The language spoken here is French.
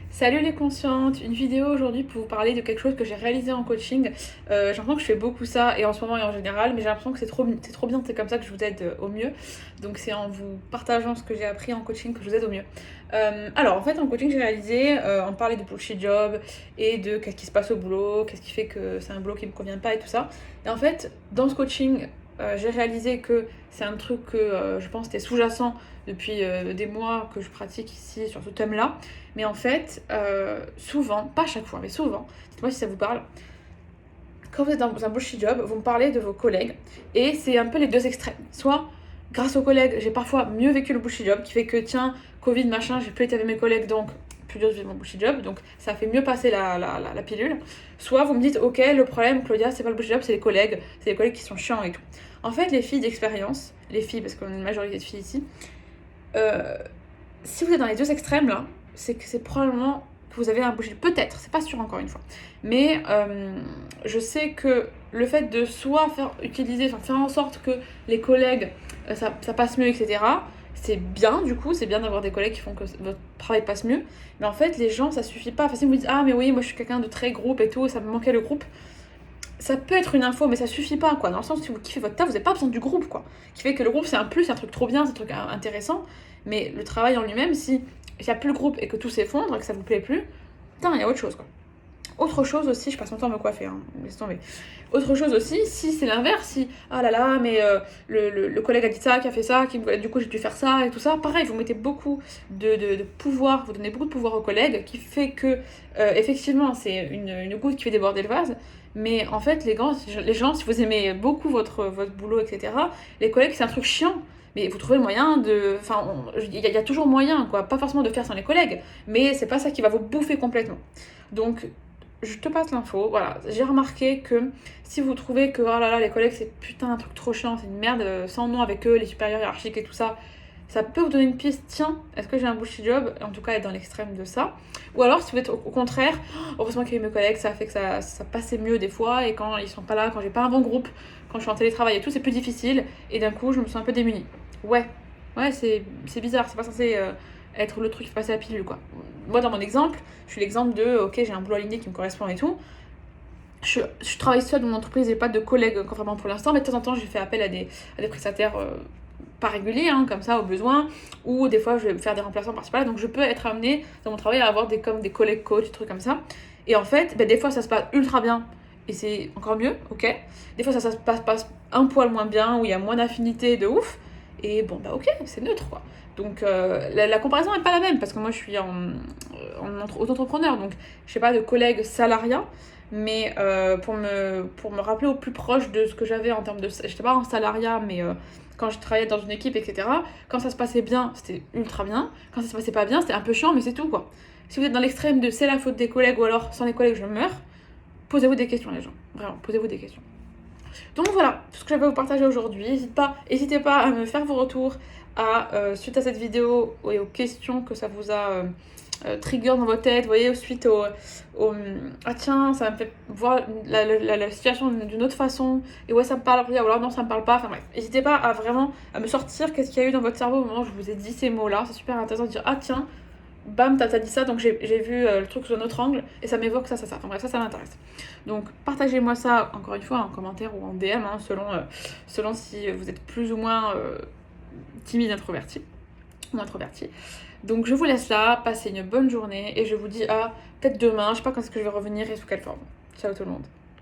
Salut les conscientes, une vidéo aujourd'hui pour vous parler de quelque chose que j'ai réalisé en coaching. J'ai l'impression que je fais beaucoup ça et en ce moment et en général, mais j'ai l'impression que c'est trop bien, c'est comme ça que je vous aide au mieux. Donc c'est en vous partageant ce que j'ai appris en coaching que je vous aide au mieux. Alors en fait en coaching j'ai réalisé, on parlait de bullshit job et de qu'est-ce qui se passe au boulot, qu'est-ce qui fait que c'est un boulot qui me convient pas et tout ça. Et en fait dans ce coaching j'ai réalisé que c'est un truc que je pense était sous-jacent depuis des mois que je pratique ici sur ce thème-là. Mais en fait, souvent, pas chaque fois, mais souvent, dites-moi si ça vous parle, quand vous êtes dans un bullshit job, vous me parlez de vos collègues, et c'est un peu les deux extrêmes. Soit, grâce aux collègues, j'ai parfois mieux vécu le bullshit job, qui fait que, tiens, Covid, machin, j'ai plus été avec mes collègues, donc plus dur de vivre mon bullshit job, donc ça fait mieux passer la pilule. Soit vous me dites, ok, le problème, Claudia, c'est pas le bullshit job, c'est les collègues qui sont chiants et tout. En fait, les filles d'expérience, les filles, parce qu'on a une majorité de filles ici, euh, si vous êtes dans les deux extrêmes là, c'est que c'est probablement que vous avez un bullshit. Peut-être, c'est pas sûr encore une fois. Mais je sais que le fait de soit faire en sorte que les collègues, ça passe mieux, etc. C'est bien du coup, c'est bien d'avoir des collègues qui font que votre travail passe mieux. Mais en fait, les gens, ça suffit pas. Enfin, si vous me dites, ah mais oui, moi je suis quelqu'un de très groupe et tout, et ça me manquait le groupe, ça peut être une info, mais ça suffit pas, quoi. Dans le sens où si vous kiffez votre taf, vous n'avez pas besoin du groupe, quoi. Qui fait que le groupe, c'est un plus, c'est un truc trop bien, c'est un truc intéressant. Mais le travail en lui-même, si il n'y a plus le groupe et que tout s'effondre et que ça vous plaît plus, putain, il y a autre chose, quoi. Autre chose aussi, je passe mon temps à me coiffer, hein, laisse tomber. Autre chose aussi, si c'est l'inverse, si ah là là, mais le collègue a dit ça, qui a fait ça, du coup j'ai dû faire ça et tout ça, pareil, vous mettez beaucoup de pouvoir, vous donnez beaucoup de pouvoir aux collègues, qui fait que effectivement c'est une goutte qui fait déborder le vase, mais en fait les gens, si vous aimez beaucoup votre boulot, etc., les collègues c'est un truc chiant. Mais vous trouvez le moyen de. Enfin, il y a toujours moyen, quoi. Pas forcément de faire sans les collègues, mais c'est pas ça qui va vous bouffer complètement. Donc, je te passe l'info, voilà. J'ai remarqué que si vous trouvez que oh là là, les collègues c'est putain un truc trop chiant, c'est une merde, sans nom avec eux, les supérieurs hiérarchiques et tout ça, ça peut vous donner une piste, tiens, est-ce que j'ai un bullshit job? En tout cas, être dans l'extrême de ça. Ou alors, si vous êtes au contraire, oh, heureusement qu'il y a eu mes collègues, ça a fait que ça passait mieux des fois, et quand ils sont pas là, quand j'ai pas un bon groupe, quand je suis en télétravail et tout, c'est plus difficile, et d'un coup, je me sens un peu démunie. Ouais, ouais, c'est bizarre, c'est pas censé être le truc qui fait passer la pilule, quoi. Moi, dans mon exemple, je suis l'exemple de, ok, j'ai un boulot aligné qui me correspond et tout. Je travaille seule dans mon entreprise, j'ai pas de collègues vraiment pour l'instant, mais de temps en temps, j'ai fait appel à des prestataires pas réguliers, hein, comme ça, au besoin, ou des fois, je vais faire des remplacements par-ci par-là, donc je peux être amenée dans mon travail à avoir comme des collègues coach, des trucs comme ça. Et en fait, ben, des fois, ça se passe ultra bien, et c'est encore mieux, ok. Des fois, ça se passe un poil moins bien, où il y a moins d'affinité de ouf, et bon, bah ok, c'est neutre, quoi. Donc la comparaison n'est pas la même, parce que moi, je suis en auto-entrepreneur, donc je sais pas de collègues salariés, mais pour me rappeler au plus proche de ce que j'avais en termes de. J'étais pas en salariat, mais quand je travaillais dans une équipe, etc. Quand ça se passait bien, c'était ultra bien. Quand ça se passait pas bien, c'était un peu chiant, mais c'est tout, quoi. Si vous êtes dans l'extrême de c'est la faute des collègues ou alors sans les collègues, je meurs, posez-vous des questions, les gens. Vraiment, posez-vous des questions. Donc voilà, tout ce que j'avais à vous partager aujourd'hui. N'hésitez pas à me faire vos retours suite à cette vidéo et aux questions que ça vous a trigger dans votre tête, vous voyez, suite au ah tiens, ça me fait voir la situation d'une autre façon, et ouais, ça me parle, ou alors non, ça me parle pas, enfin bref. N'hésitez pas à vraiment à me sortir qu'est-ce qu'il y a eu dans votre cerveau au moment où je vous ai dit ces mots-là, c'est super intéressant de dire ah tiens, bam, t'as dit ça, donc j'ai vu le truc sous un autre angle, et ça m'évoque ça. Enfin bref, ça m'intéresse. Donc partagez-moi ça, encore une fois, en commentaire ou en DM, hein, selon si vous êtes plus ou moins timide, introverti ou introverti. Donc je vous laisse là, passez une bonne journée, et je vous dis à peut-être demain, je sais pas quand est-ce que je vais revenir et sous quelle forme. Ciao tout le monde.